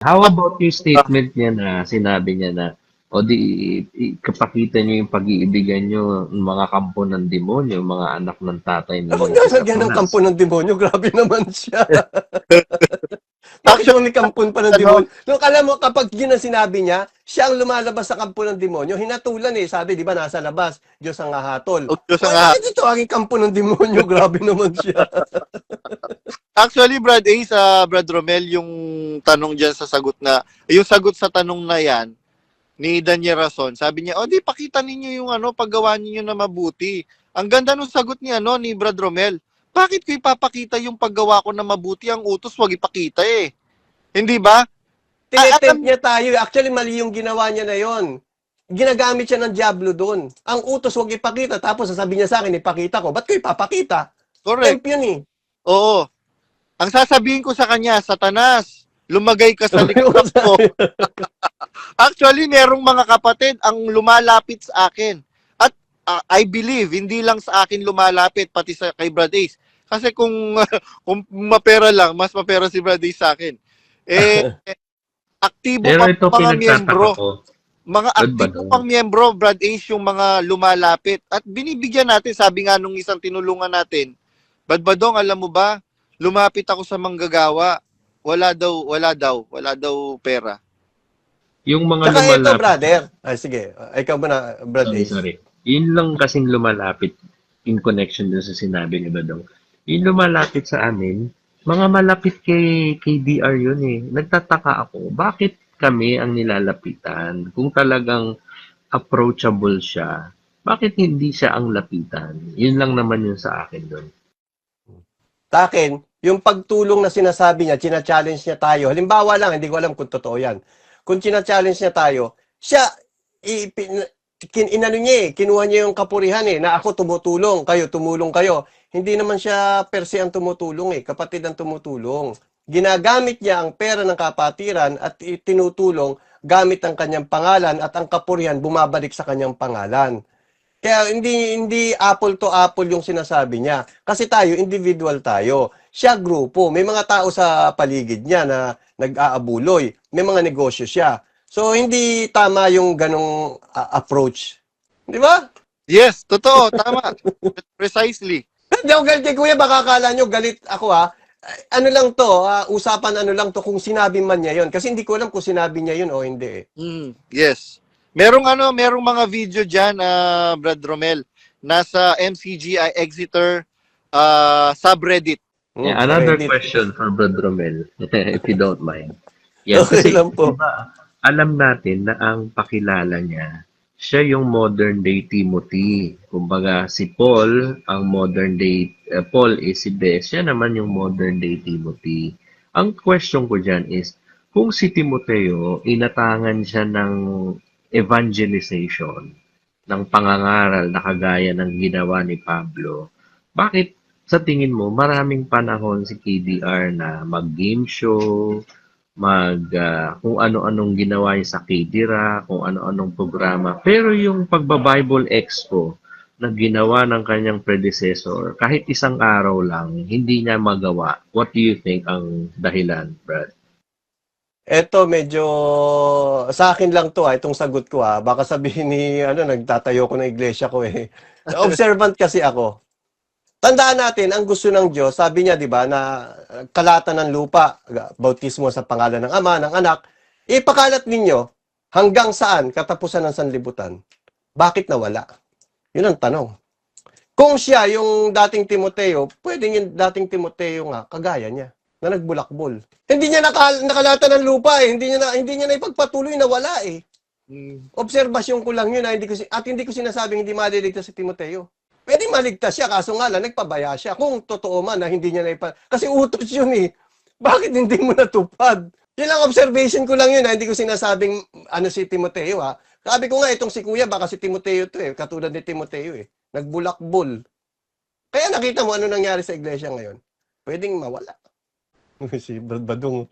How about yung statement niya na sinabi niya na o di kapakita niyo yung pag-iibigan niyo mga kampo ng demonyo, mga anak ng tatay Ako ninyong isa nalagyan ng kampo ng demonyo, grabe naman siya. Bakit Actually, may kampon pa ng ano, demonyo? Look, alam mo, kapag yun ang sinabi niya, siya ang lumalabas sa kampo ng demonyo. Hinatulan eh. Sabi, di ba, nasa labas. Diyos ang hahatol. o Diyos O, ang bakit ito aking kampo ng demonyo? Grabe naman siya. Actually, Brad Ace, Brad Romel, yung tanong dyan sa sagot na, yung sagot sa tanong na yan, ni Daniel Rason, sabi niya, o di, pakita ninyo yung paggawa ninyo na mabuti. Ang ganda nung sagot ni, ni Brad Romel. Bakit ko ipapakita yung paggawa ko na mabuti? Ang utos, wag ipakita eh. Hindi ba? Tinetempt niya tayo. Actually, mali yung ginawa niya na yon. Ginagamit siya ng Diablo doon. Ang utos, huwag ipakita. Tapos sasabihin niya sa akin, ipakita ko. Ba't ko ipapakita? Correct. Tempt yun eh. Oo. Ang sasabihin ko sa kanya, Satanas, lumagay ka sa likod ko. Actually, merong mga kapatid ang lumalapit sa akin. At I believe, hindi lang sa akin lumalapit, pati sa kay Brad Ace. Kasi kung, kung mapera lang, mas mapera si Brad Ace sa akin. Aktibo Pero pa ito mga miyembro. pinagtataka ko. Mga Brad aktibo Badong. pang miyembro, Brad Ace, yung mga lumalapit. At binibigyan natin, sabi nga nung isang tinulungan natin, Brad Badong, alam mo ba, lumapit ako sa manggagawa. Wala daw pera. Yung mga Tsaka ito, lumalapit, brother. Ay, sige. Ikaw muna, Brad Ace. sorry. Yun lang kasing lumalapit in connection dun sa sinabi ni Badong. Yung lumalapit sa amin, mga malapit kay DR yun eh. Nagtataka ako, bakit kami ang nilalapitan? Kung talagang approachable siya, bakit hindi siya ang lapitan? Yun lang naman yun sa akin doon. Sa akin, yung pagtulong na sinasabi niya, china-challenge niya tayo. Halimbawa lang, hindi ko alam kung totoo yan. Kung china-challenge niya tayo, siya, inano niya kinuha niya yung kapurihan na ako tumutulong, kayo tumulong kayo. Hindi naman siya per se ang tumutulong kapatid ang tumutulong. Ginagamit niya ang pera ng kapatiran at tinutulong gamit ang kanyang pangalan at ang kapurihan bumabalik sa kanyang pangalan. Kaya hindi apple to apple yung sinasabi niya. Kasi tayo, individual tayo. Siya grupo. May mga tao sa paligid niya na nag-aabuloy. May mga negosyo siya. So, hindi tama yung ganong approach. Di ba? Yes, totoo, tama. Precisely. Hindi ako galit kay Kuya. Baka akala nyo galit ako Ano lang to, usapan ano lang to kung sinabi man niya yon. Kasi hindi ko alam kung sinabi niya yun o hindi Yes. Merong mga video diyan, Brad Romel, nasa MCGI Exeter subreddit. Yeah, another Reddit. question for Brad Romel, if you don't mind. Yes, Okay kasi lang po. diba, alam natin na ang pakilala niya, siya yung modern day Timothy. Kumbaga, si Paul, ang modern day, Paul is si Bess, siya naman yung modern day Timothy. Ang question ko dyan is, kung si Timoteo, inatangan siya ng evangelization, ng pangangaral na kagaya ng ginawa ni Pablo, bakit sa tingin mo maraming panahon si KDR na mag-game show, kung ano-anong ginawa niya sa KDRA, kung ano-anong programa. Pero yung pagba-Bible Expo na ginawa ng kanyang predecessor, kahit isang araw lang, hindi niya magawa. What do you think ang dahilan, Brad? Eto medyo sa akin lang to itong sagot ko baka sabihin ni nagtatayo ko ng iglesia ko Observant kasi ako. Tandaan natin ang gusto ng Diyos, sabi niya 'di ba na kalatan ng lupa, bautismo sa pangalan ng Ama, ng Anak, ipakalat ninyo hanggang saan katapusan ng sanlibutan. Bakit nawala? 'Yun ang tanong. Kung siya yung dating Timoteo, pwedeng yung dating Timoteo nga kagaya niya na nagbulakbol. Hindi niya nakalata ng lupa hindi niya na ipagpatuloy na wala Obserbasyon ko lang yun hindi ko sinasabing hindi maliligtas si Timoteo. Pwede maligtas siya kaso nga lang nagpabaya siya. Kung totoo man na hindi niya kasi utos yun Bakit hindi mo natupad? Yun lang observation ko lang yun hindi ko sinasabing si Timoteo Sabi ko nga itong si Kuya baka si Timoteo to katulad ni Timoteo nagbulakbol. Kaya nakita mo ano nangyari sa iglesia ngayon. Pwedeng mawala. Si Brad Badong.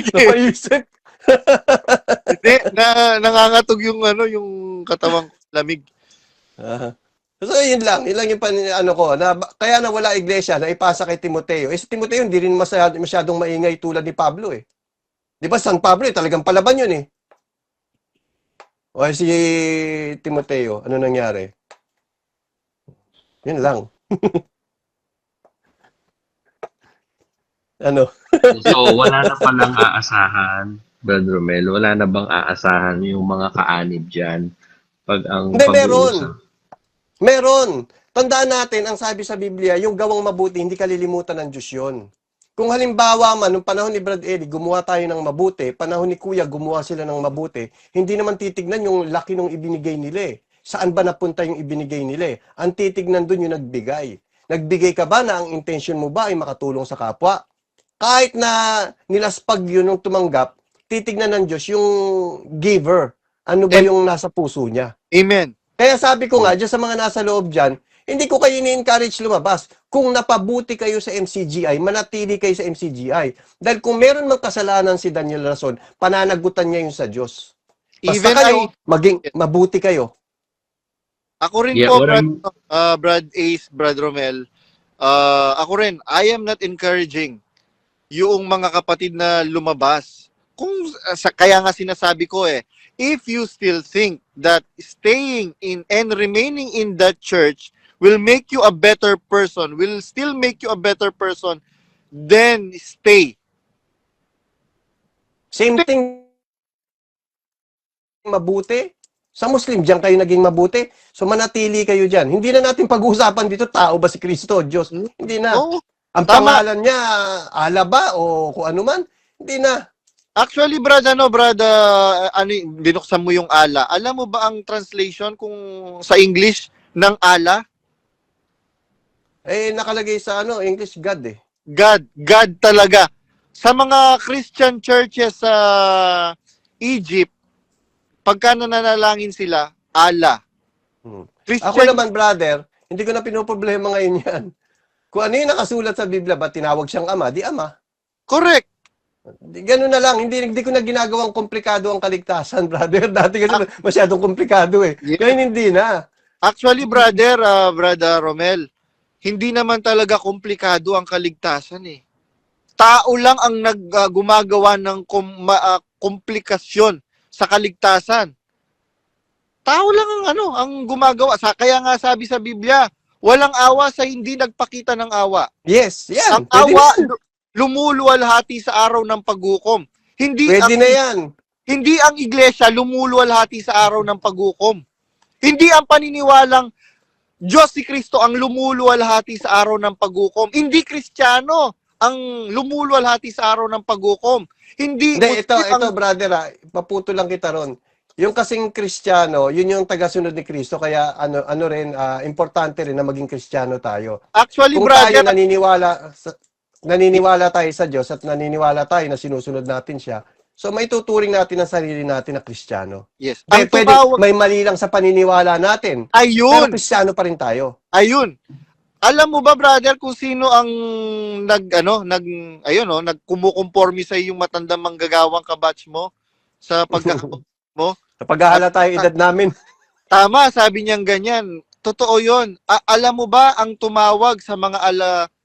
Napaisip. Hindi, nangangatog yung yung katawang lamig. So yun lang yung ko na kaya nawala iglesia na ipasa kay Timoteo. Si Timoteo hindi rin masyadong maingay tulad ni Pablo Di ba, San Pablo, talagang palaban yun eh. O si Timoteo, ano nangyari? Yun lang. Ano? So, wala na palang aasahan, Brad Romel. Wala na bang aasahan yung mga kaanib dyan pag ang Hindi, meron. pag-uusap? Meron. Tandaan natin, ang sabi sa Biblia, yung gawang mabuti, hindi kalilimutan ng Diyos yun. Kung halimbawa man, nung panahon ni Brad Eddie, gumawa tayo ng mabuti, panahon ni Kuya, gumawa sila ng mabuti, hindi naman titignan yung laki nung ibinigay nila eh. Saan ba napunta yung ibinigay nila eh? Ang titignan dun yung nagbigay. Nagbigay ka ba na ang intention mo ba ay makatulong sa kapwa? Kahit na nilaspag yun nung tumanggap, titignan ng Diyos yung giver. Ano ba yung nasa puso niya? Amen. Kaya sabi ko nga, dyan sa mga nasa loob dyan, hindi ko kayo ni-encourage lumabas. Kung napabuti kayo sa MCGI, manatili kayo sa MCGI. Dahil kung meron mang kasalanan si Daniel Rason, pananagutan niya yun sa Diyos. Basta Even kayo, maging mabuti kayo. Ako rin Yeah, po, what Brad Ace, Brad Romel, ako rin, I am not encouraging yung mga kapatid na lumabas. Kaya nga sinasabi ko if you still think that staying in and remaining in that church will make you a better person, will still make you a better person, then stay. Same thing, mabuti. Sa Muslim, diyan kayo naging mabuti. So manatili kayo dyan. Hindi na natin pag-uusapan dito, tao ba si Kristo, Diyos? Hindi na. Oh, Ang tama. pangalan niya, Allah ba o kung ano man, hindi na. Actually, Brad, binuksan mo yung ala. Alam mo ba ang translation kung sa English ng ala? Nakalagay sa English God eh. God talaga. Sa mga Christian churches sa Egypt, pagka nananalangin sila, Allah. Ako naman, brother, hindi ko na pinoproblema ngayon yan. Kung ano yung nakasulat sa Biblia, ba tinawag siyang ama, di ama. Correct. Ganun na lang, hindi ko na ginagawang komplikado ang kaligtasan, brother. Dati kasi masyadong komplikado eh. Yeah. Ngayon hindi na. Actually, brother Romel, hindi naman talaga komplikado ang kaligtasan eh. Tao lang ang gumagawa ng komplikasyon sa kaligtasan. Tao lang ang gumagawa. Kaya nga sabi sa Biblia, walang awa sa hindi nagpakita ng awa. Yes, yan. Ang awa lumuluwalhati sa araw ng paghukom. Pwede na yan. Hindi ang iglesia lumuluwalhati sa araw ng paghukom. Hindi ang paniniwalang Diyos si Kristo ang lumuluwalhati sa araw ng paghukom. Hindi Kristiyano ang lumuluwalhati sa araw ng paghukom. Hindi ito brother, paputo lang kita ron. Yung kasing Kristiyano, yun yung tagasunod ni Kristo, kaya importante rin na maging Kristiyano tayo. Actually, Kung brother, tayo naniniwala tayo sa Diyos at naniniwala tayo na sinusunod natin siya, so maituturing natin ang sarili natin na Kristiyano. yes. May mali lang sa paniniwala natin. Ayun. Pero Kristiyano pa rin tayo. Ayun. Alam mo ba, brother, kung sino ang nagkumukonforme sa yung matandang manggagawang kabatch mo sa pagkakabot mo? Sa paghahala tayo edad namin. Tama, sabi niyang ganyan. Totoo yun. Alam mo ba ang tumawag sa mga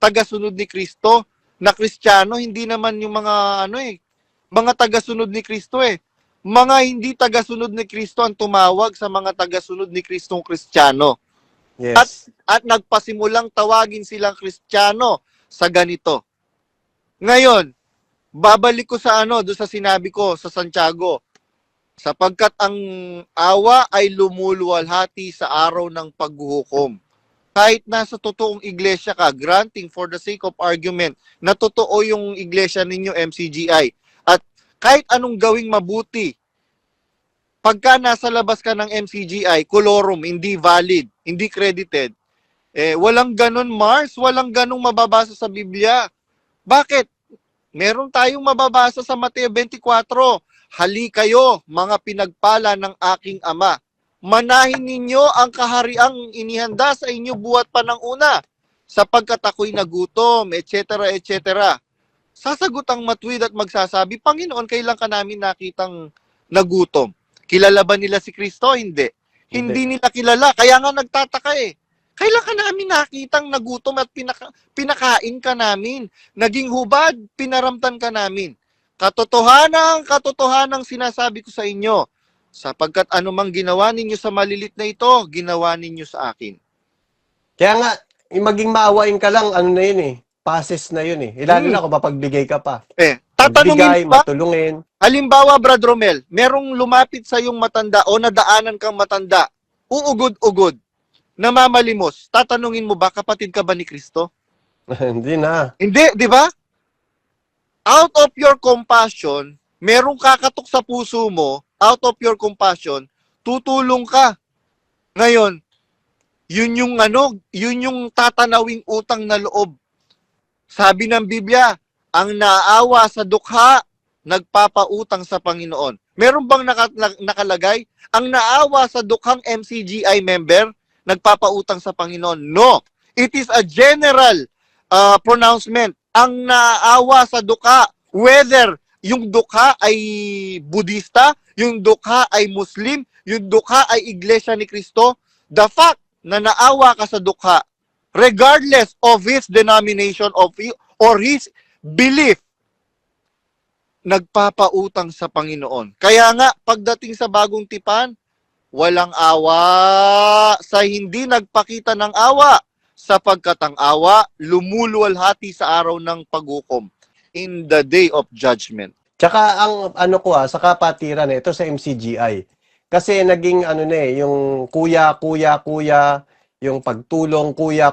tagasunod ni Kristo na Kristiyano, hindi naman yung mga mga tagasunod ni Kristo eh. Mga hindi tagasunod ni Kristo ang tumawag sa mga tagasunod ni Kristong Kristiyano. Yes. At nagpasimulang tawagin silang Kristiyano sa ganito. Ngayon, babalik ko sa doon sa sinabi ko sa Santiago. Sapagkat ang awa ay lumuluwalhati sa araw ng paghuhukom. Kahit nasa totoong iglesia ka, granting for the sake of argument, na totoo yung iglesia ninyo, MCGI. At kahit anong gawing mabuti, pagka nasa labas ka ng MCGI, colorum, hindi valid, hindi credited, walang ganon, Mars, walang ganong mababasa sa Biblia. Bakit? Meron tayong mababasa sa Mateo 24, hali kayo, mga pinagpala ng aking ama. Manahin ninyo ang kahariang inihanda sa inyo buhat pa ng una, sapagkat ako'y nagutom, etc., etc. Sasagot ang matuwid at magsasabi, Panginoon, kailan ka namin nakitang nagutom? Kilala ba nila si Kristo? Hindi. Hindi nila kilala. Kaya nga nagtataka eh. Kailan ka namin nakitang nagutom at pinakain ka namin? Naging hubad, pinaramtan ka namin. Katotohanang sinasabi ko sa inyo, sapagkat anumang ginawa ninyo sa malilit na ito, ginawa ninyo sa akin. Kaya nga, maging maawain ka lang, ano na yun eh. Passes na yun eh. Lalo na kung mapagbigay ka pa. Tatanungin Magbigay, ba? matulungin. Halimbawa, Brad Romel, merong lumapit sa yung matanda o nadaanan kang matanda, uugod-ugod, namamalimos, tatanungin mo ba, kapatid ka ba ni Kristo? Hindi na. Hindi, di ba? Out of your compassion, merong kakatok sa puso mo, out of your compassion, tutulong ka. Ngayon, yun yung tatanawing utang na loob. Sabi ng Biblia, ang naawa sa dukha, nagpapautang sa Panginoon. Meron bang nakalagay? Ang naawa sa dukhang MCGI member, nagpapautang sa Panginoon. No. It is a general pronouncement. Ang naawa sa dukha, whether yung dukha ay Budista, yung dukha ay Muslim, yung dukha ay Iglesia ni Cristo, the fact na naawa ka sa dukha, regardless of his denomination or his belief, nagpapautang sa Panginoon. Kaya nga, pagdating sa bagong tipan, walang awa sa hindi nagpakita ng awa, sapagkat ang awa lumuluwalhati sa araw ng paghukom, in the day of judgment. Tsaka ang sa kapatiran ito sa MCGI. Kasi naging yung kuya, yung pagtulong, kuya.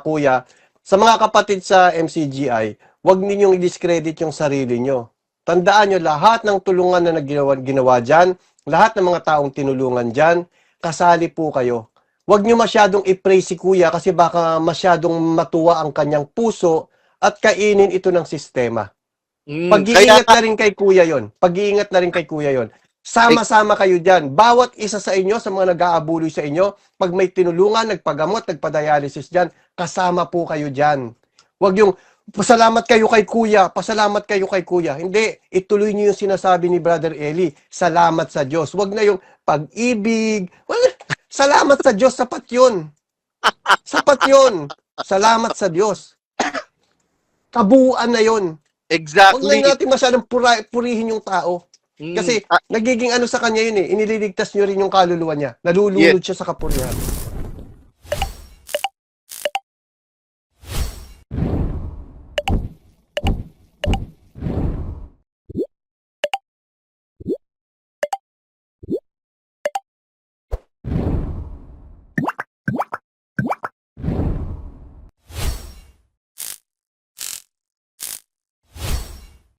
Sa mga kapatid sa MCGI, huwag ninyong i-discredit yung sarili nyo. Tandaan nyo, lahat ng tulungan na ginawa dyan, lahat ng mga taong tinulungan dyan, kasali po kayo. Huwag nyo masyadong i-praise si kuya kasi baka masyadong matuwa ang kanyang puso at kainin ito ng sistema. Pag-iingat na rin kay kuya yon. Pag-iingat na rin kay kuya yon. Sama-sama kayo dyan. Bawat isa sa inyo, sa mga nag-aabuloy sa inyo, pag may tinulungan, nagpagamot, nagpa-dialysis dyan, kasama po kayo dyan. Huwag yung, pasalamat kayo kay kuya, pasalamat kayo kay kuya. Hindi, ituloy niyo yung sinasabi ni Brother Eli, salamat sa Diyos. Huwag na yung pag-ibig. Well, salamat sa Diyos, sapat yun. Sapat yun. Salamat sa Diyos. Kabuuan na yun. Exactly. Huwag na natin masyadong purihin yung tao. Kasi nagiging sa kanya yun eh. Inililigtas nyo rin yung kaluluwa niya. Nalulunod siya sa kapurihan.